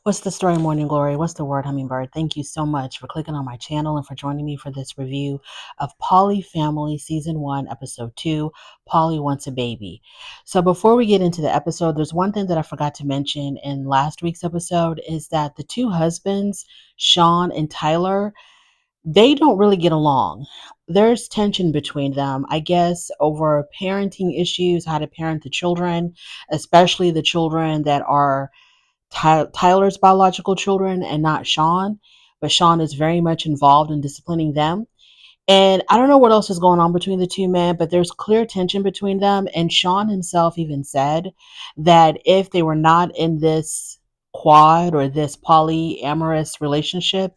What's the story, Morning Glory? What's the word, Hummingbird? Thank you so much for clicking on my channel and for joining me for this review of PolyFamily Season 1, Episode 2, Polly Wants a Baby. So before we get into the episode, there's one thing that I forgot to mention in last week's episode is that the two husbands, Sean and Tyler, they don't really get along. There's tension between them, I guess, over parenting issues, how to parent the children, especially the children that are Tyler's biological children and not Sean, but Sean is very much involved in disciplining them. And I don't know what else is going on between the two men, but there's clear tension between them. And Sean himself even said that if they were not in this quad or this polyamorous relationship,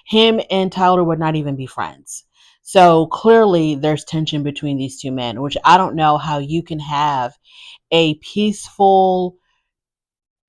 him and Tyler would not even be friends. So clearly there's tension between these two men, which I don't know how you can have a peaceful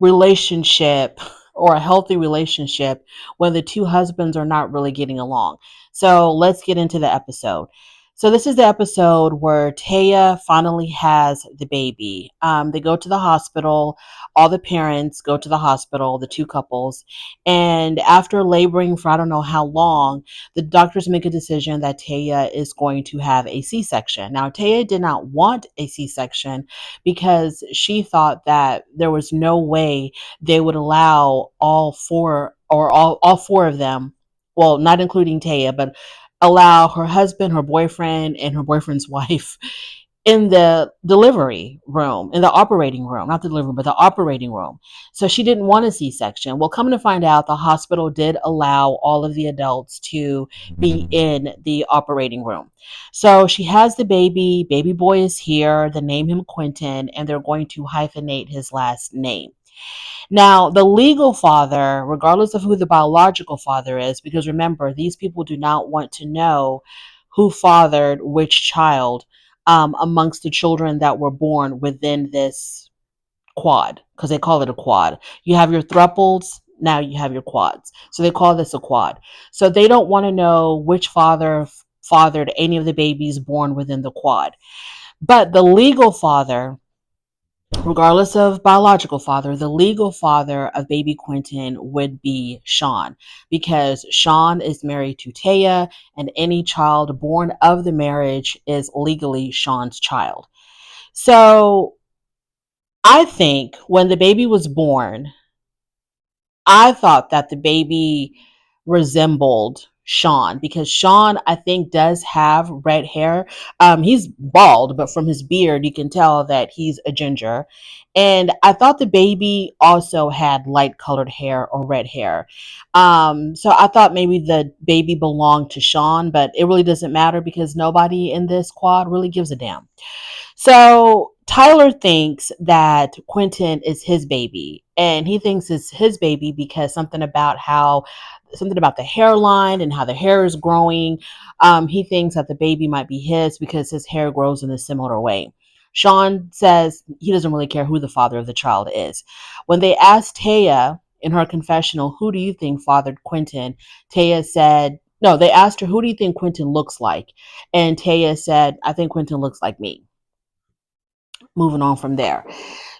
relationship or a healthy relationship when the two husbands are not really getting along. So let's get into the episode. So this is the episode where Taya finally has the baby. They go to the hospital. All the parents go to the hospital, the two couples. And after laboring for I don't know how long, the doctors make a decision that Taya is going to have a C-section. Now, Taya did not want a C-section because she thought that there was no way they would allow all four of them, well, not including Taya, but allow her husband, her boyfriend, and her boyfriend's wife in the delivery room, in the operating room, not the delivery room, but the operating room. So she didn't want a C-section. Well, coming to find out, the hospital did allow all of the adults to be in the operating room. So she has the baby. Baby boy is here. They name him Quinton, and they're going to hyphenate his last name. Now, the legal father, regardless of who the biological father is, because remember, these people do not want to know who fathered which child amongst the children that were born within this quad, because they call it a quad. You have your thruples, now you have your quads. So they call this a quad. So they don't want to know which father fathered any of the babies born within the quad. But the legal father, regardless of biological father, the legal father of baby Quinton would be Sean, because Sean is married to Taya, and any child born of the marriage is legally Sean's child. So I think when the baby was born, I thought that the baby resembled Sean, because Sean, I think, does have red hair. He's bald, but from his beard, you can tell that he's a ginger. And I thought the baby also had light colored hair or red hair. So I thought maybe the baby belonged to Sean, but it really doesn't matter because nobody in this quad really gives a damn. So Tyler thinks that Quinton is his baby, and he thinks it's his baby because something about the hairline and how the hair is growing. He thinks that the baby might be his because his hair grows in a similar way. Sean says he doesn't really care who the father of the child is. When they asked Taya in her confessional, who do you think fathered Quinton? Taya said, no, they asked her, who do you think Quinton looks like? And Taya said, I think Quinton looks like me. Moving on from there.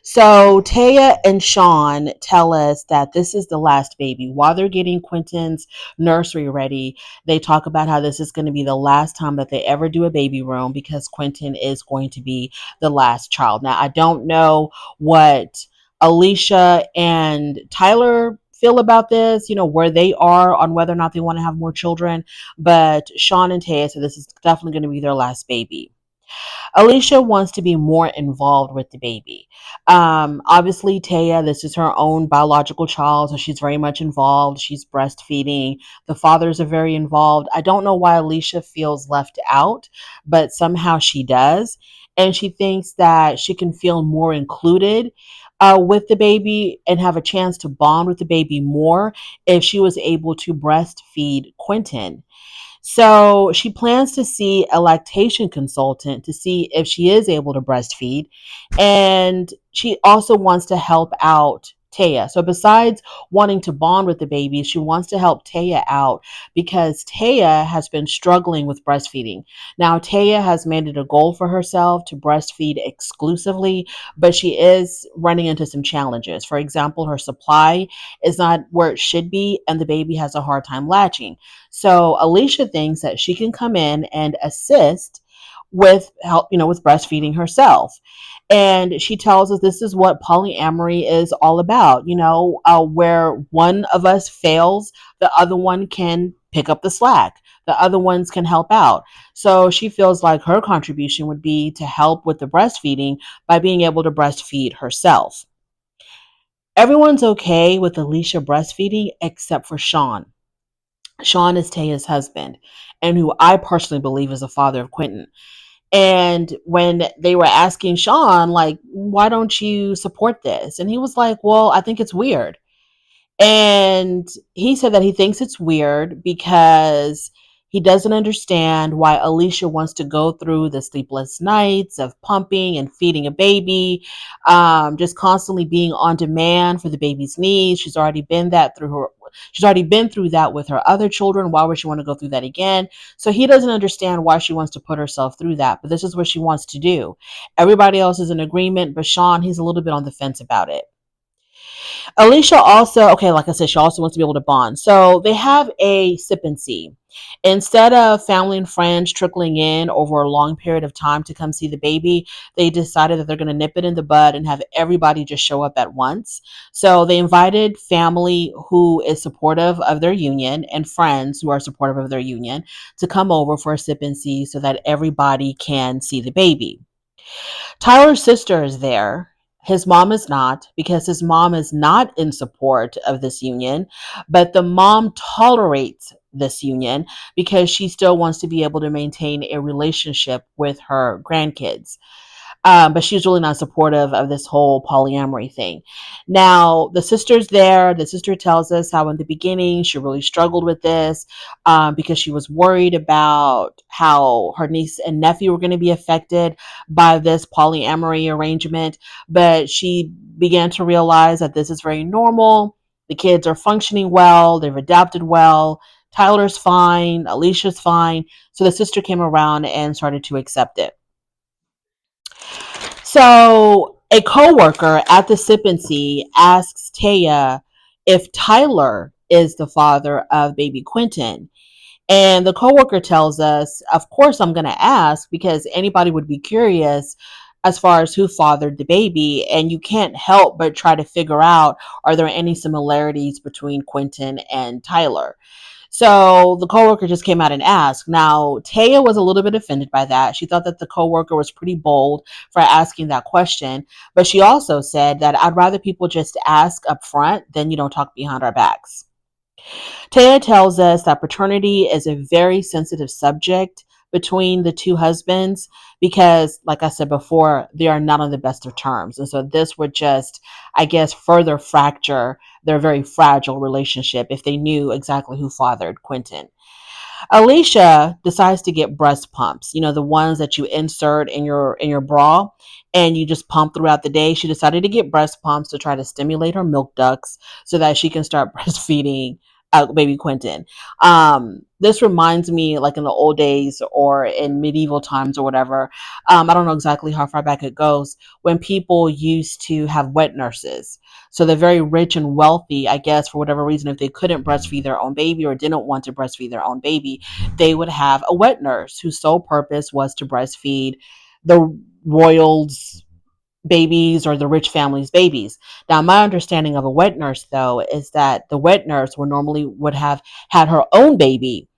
So Taya and Sean tell us that this is the last baby. While they're getting Quinton's nursery ready, they talk about how this is going to be the last time that they ever do a baby room because Quinton is going to be the last child. Now, I don't know what Alicia and Tyler feel about this, where they are on whether or not they want to have more children, but Sean and Taya said this is definitely going to be their last baby. Alicia wants to be more involved with the baby. Obviously, Taya, this is her own biological child, so she's very much involved. She's breastfeeding. The fathers are very involved. I don't know why Alicia feels left out, but somehow she does. And she thinks that she can feel more included with the baby and have a chance to bond with the baby more if she was able to breastfeed Quinton. So she plans to see a lactation consultant to see if she is able to breastfeed. And she also wants to help out Taya. So besides wanting to bond with the baby, she wants to help Taya out because Taya has been struggling with breastfeeding. Now, Taya has made it a goal for herself to breastfeed exclusively, but she is running into some challenges. For example, her supply is not where it should be, and the baby has a hard time latching. So Alicia thinks that she can come in and assist with help, with breastfeeding herself. And she tells us this is what polyamory is all about, where one of us fails, the other one can pick up the slack. The other ones can help out. So she feels like her contribution would be to help with the breastfeeding by being able to breastfeed herself. Everyone's okay with Alicia breastfeeding except for Sean. Sean is Taya's husband, and who I personally believe is the father of Quinton. And when they were asking Sean, like, why don't you support this? And he was like, well, I think it's weird. And he said that he thinks it's weird because he doesn't understand why Alicia wants to go through the sleepless nights of pumping and feeding a baby, just constantly being on demand for the baby's needs. She's already been through that with her other children. Why would she want to go through that again? So he doesn't understand why she wants to put herself through that, but this is what she wants to do. Everybody else is in agreement, but Sean, he's a little bit on the fence about it. Alicia also, okay, like I said, she also wants to be able to bond. So they have a sip and see. Instead of family and friends trickling in over a long period of time to come see the baby, they decided that they're going to nip it in the bud and have everybody just show up at once. So they invited family who is supportive of their union and friends who are supportive of their union to come over for a sip and see so that everybody can see the baby. Tyler's sister is there. His mom is not, because his mom is not in support of this union, but the mom tolerates this union because she still wants to be able to maintain a relationship with her grandkids. But she's really not supportive of this whole polyamory thing. Now, the sister's there. The sister tells us how in the beginning she really struggled with this because she was worried about how her niece and nephew were going to be affected by this polyamory arrangement. But she began to realize that this is very normal. The kids are functioning well, they've adapted well. Tyler's fine, Alicia's fine. So the sister came around and started to accept it. So a coworker at the Sip and See asks Taya if Tyler is the father of baby Quinton. And the coworker tells us, of course, I'm going to ask because anybody would be curious as far as who fathered the baby. And you can't help but try to figure out, are there any similarities between Quinton and Tyler? So the coworker just came out and asked. Now, Taya was a little bit offended by that. She thought that the coworker was pretty bold for asking that question. But she also said that I'd rather people just ask up front than talk behind our backs. Taya tells us that paternity is a very sensitive subject between the two husbands because, like I said before, they are not on the best of terms. And so this would just, I guess, further fracture their very fragile relationship if they knew exactly who fathered Quinton. Alicia decides to get breast pumps, the ones that you insert in your bra and you just pump throughout the day. She decided to get breast pumps to try to stimulate her milk ducts so that she can start breastfeeding baby Quinton. This reminds me, like in the old days or in medieval times or whatever. I don't know exactly how far back it goes, when people used to have wet nurses. So the very rich and wealthy, I guess, for whatever reason, if they couldn't breastfeed their own baby or didn't want to breastfeed their own baby, they would have a wet nurse whose sole purpose was to breastfeed the royals' babies or the rich family's babies. Now, my understanding of a wet nurse, though, is that the wet nurse would have had her own baby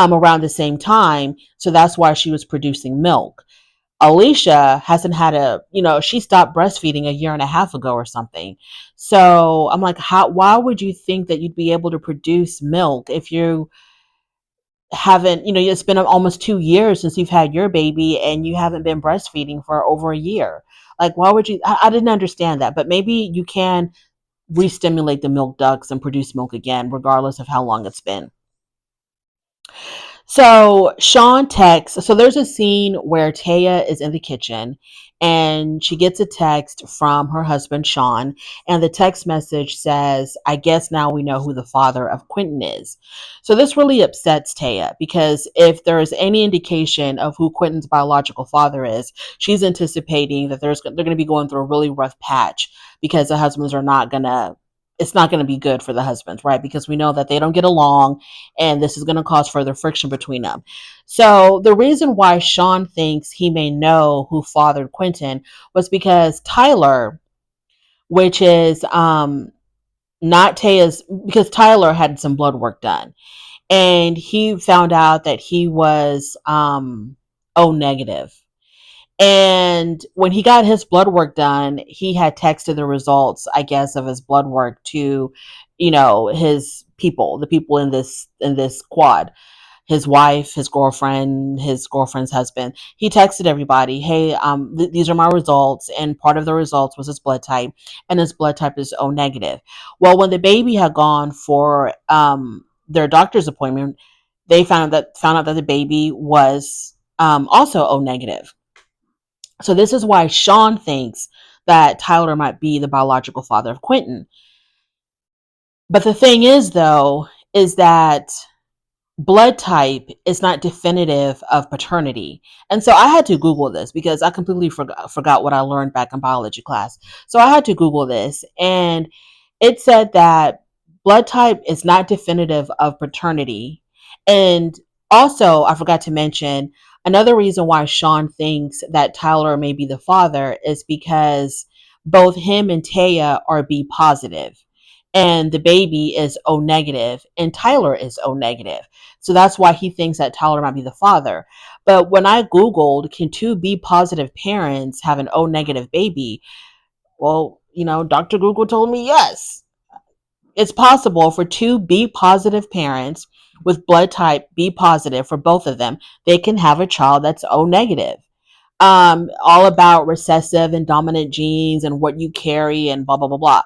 around the same time, so that's why she was producing milk. Alicia hasn't had she stopped breastfeeding a year and a half ago or something. So I'm like, why would you think that you'd be able to produce milk if you haven't, it's been almost 2 years since you've had your baby and you haven't been breastfeeding for over a year? Like, why would you? I didn't understand that, but maybe you can re-stimulate the milk ducts and produce milk again, regardless of how long it's been. So Sean texts. So there's a scene where Taya is in the kitchen and she gets a text from her husband, Sean. And the text message says, I guess now we know who the father of Quinton is. So this really upsets Taya because if there is any indication of who Quinton's biological father is, she's anticipating that they're going to be going through a really rough patch because the husbands are not going to. It's not going to be good for the husbands, right? Because we know that they don't get along and this is going to cause further friction between them. So the reason why Sean thinks he may know who fathered Quinton was because Tyler, which is not Taya's, because Tyler had some blood work done, and he found out that he was O negative. And when he got his blood work done, he had texted the results, I guess, of his blood work to, his people, the people in this quad, his wife, his girlfriend's husband. He texted everybody, "Hey, these are my results," and part of the results was his blood type, and his blood type is O negative. Well, when the baby had gone for their doctor's appointment, they found out that the baby was also O negative. So this is why Sean thinks that Tyler might be the biological father of Quinton. But the thing is, though, is that blood type is not definitive of paternity. And so I had to Google this because I completely forgot what I learned back in biology class. So I had to Google this, and it said that blood type is not definitive of paternity. And also, I forgot to mention another reason why Sean thinks that Tyler may be the father is because both him and Taya are B positive, and the baby is O negative, and Tyler is O negative. So that's why he thinks that Tyler might be the father. But when I Googled, can two B positive parents have an O negative baby? Well, Dr. Google told me yes. It's possible for two B positive parents with blood type B positive for both of them, they can have a child that's O negative. All about recessive and dominant genes and what you carry and blah, blah, blah, blah.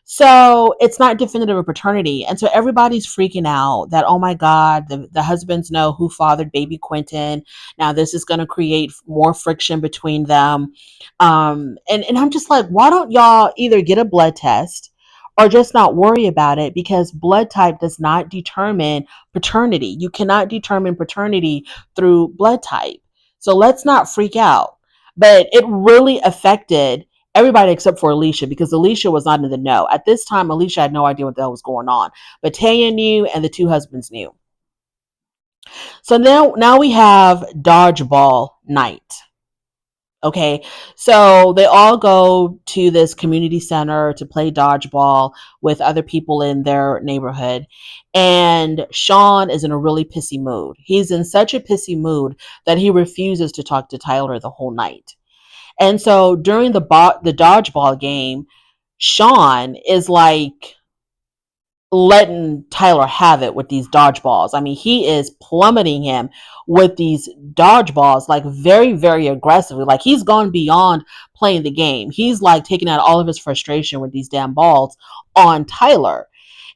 So it's not definitive of paternity. And so everybody's freaking out that, oh my God, the husbands know who fathered baby Quinton. Now this is going to create more friction between them. And I'm just like, why don't y'all either get a blood test or just not worry about it, because blood type does not determine paternity. You cannot determine paternity through blood type. So let's not freak out. But it really affected everybody except for Alicia, because Alicia was not in the know. At this time, Alicia had no idea what the hell was going on. But Taya knew and the two husbands knew. So now we have Dodgeball night. Okay, so they all go to this community center to play dodgeball with other people in their neighborhood. And Sean is in a really pissy mood. He's in such a pissy mood that he refuses to talk to Tyler the whole night. And so during the dodgeball game, Sean is like letting Tyler have it with these dodgeballs. I mean, he is plummeting him with these dodgeballs, like very, very aggressively. Like he's gone beyond playing the game. He's like taking out all of his frustration with these damn balls on Tyler.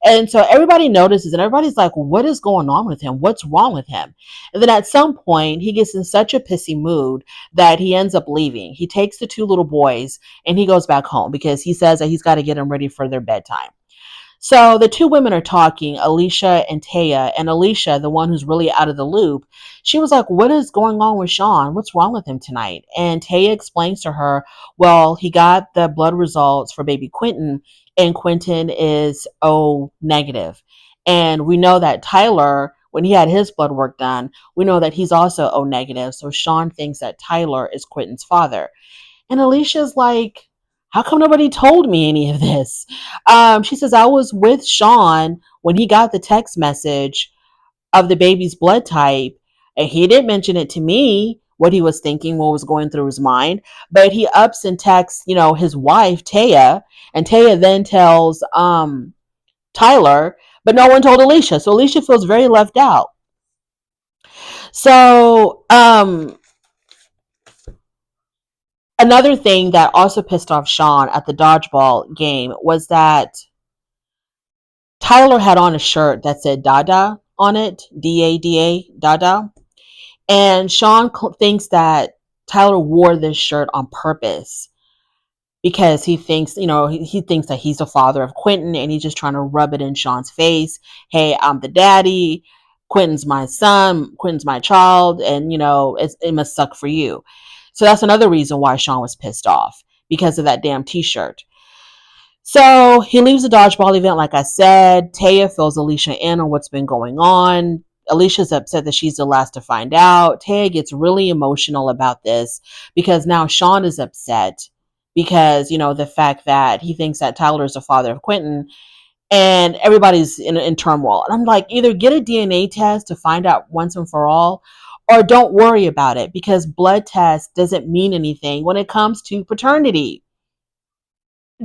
And so everybody notices and everybody's like, what is going on with him? What's wrong with him? And then at some point, he gets in such a pissy mood that he ends up leaving. He takes the two little boys and he goes back home because he says that he's got to get them ready for their bedtime. So the two women are talking, Alicia and Taya, and Alicia, the one who's really out of the loop, she was like, what is going on with Sean? What's wrong with him tonight? And Taya explains to her, well, he got the blood results for baby Quinton, and Quinton is O negative. And we know that Tyler, when he had his blood work done, we know that he's also O negative. So Sean thinks that Tyler is Quinton's father. And Alicia's like, how come nobody told me any of this? She says, I was with Sean when he got the text message of the baby's blood type, and he didn't mention it to me, what he was thinking, what was going through his mind. But he ups and texts, his wife, Taya, and Taya then tells Tyler, but no one told Alicia. So Alicia feels very left out. So, another thing that also pissed off Sean at the dodgeball game was that Tyler had on a shirt that said Dada on it, DADA, Dada. And Sean thinks that Tyler wore this shirt on purpose because he thinks, he thinks that he's the father of Quinton and he's just trying to rub it in Sean's face. Hey, I'm the daddy. Quinton's my son. Quinton's my child. And, it must suck for you. So that's another reason why Sean was pissed off, because of that damn t-shirt. So he leaves the dodgeball event, like I said. Taya fills Alicia in on what's been going on. Alicia's upset that she's the last to find out. Taya gets really emotional about this because now Sean is upset because, the fact that he thinks that Tyler is the father of Quinton, and everybody's in turmoil. And I'm like, either get a DNA test to find out once and for all, or don't worry about it, because blood test doesn't mean anything when it comes to paternity.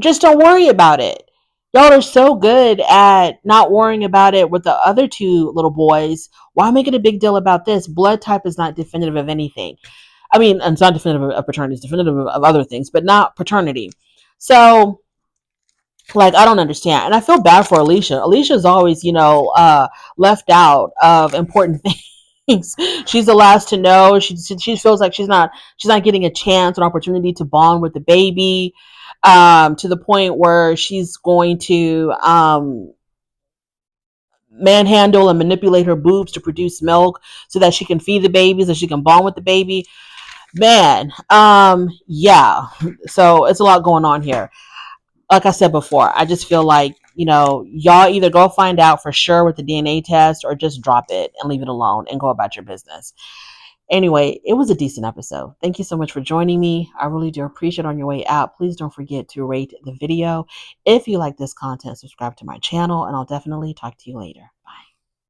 Just don't worry about it. Y'all are so good at not worrying about it with the other two little boys. Why make it a big deal about this? Blood type is not definitive of anything. I mean, it's not definitive of paternity, it's definitive of other things, but not paternity. So, like, I don't understand. And I feel bad for Alicia. Alicia's always, left out of important things. She's the last to know. She feels like she's not getting a chance, an opportunity to bond with the baby, to the point where she's going to manhandle and manipulate her boobs to produce milk so that she can feed the baby, so she can bond with the baby. Man, yeah. So it's a lot going on here. Like I said before, I just feel like, y'all either go find out for sure with the DNA test or just drop it and leave it alone and go about your business. Anyway, it was a decent episode. Thank you so much for joining me. I really do appreciate it. On your way out, please don't forget to rate the video. If you like this content, subscribe to my channel, and I'll definitely talk to you later.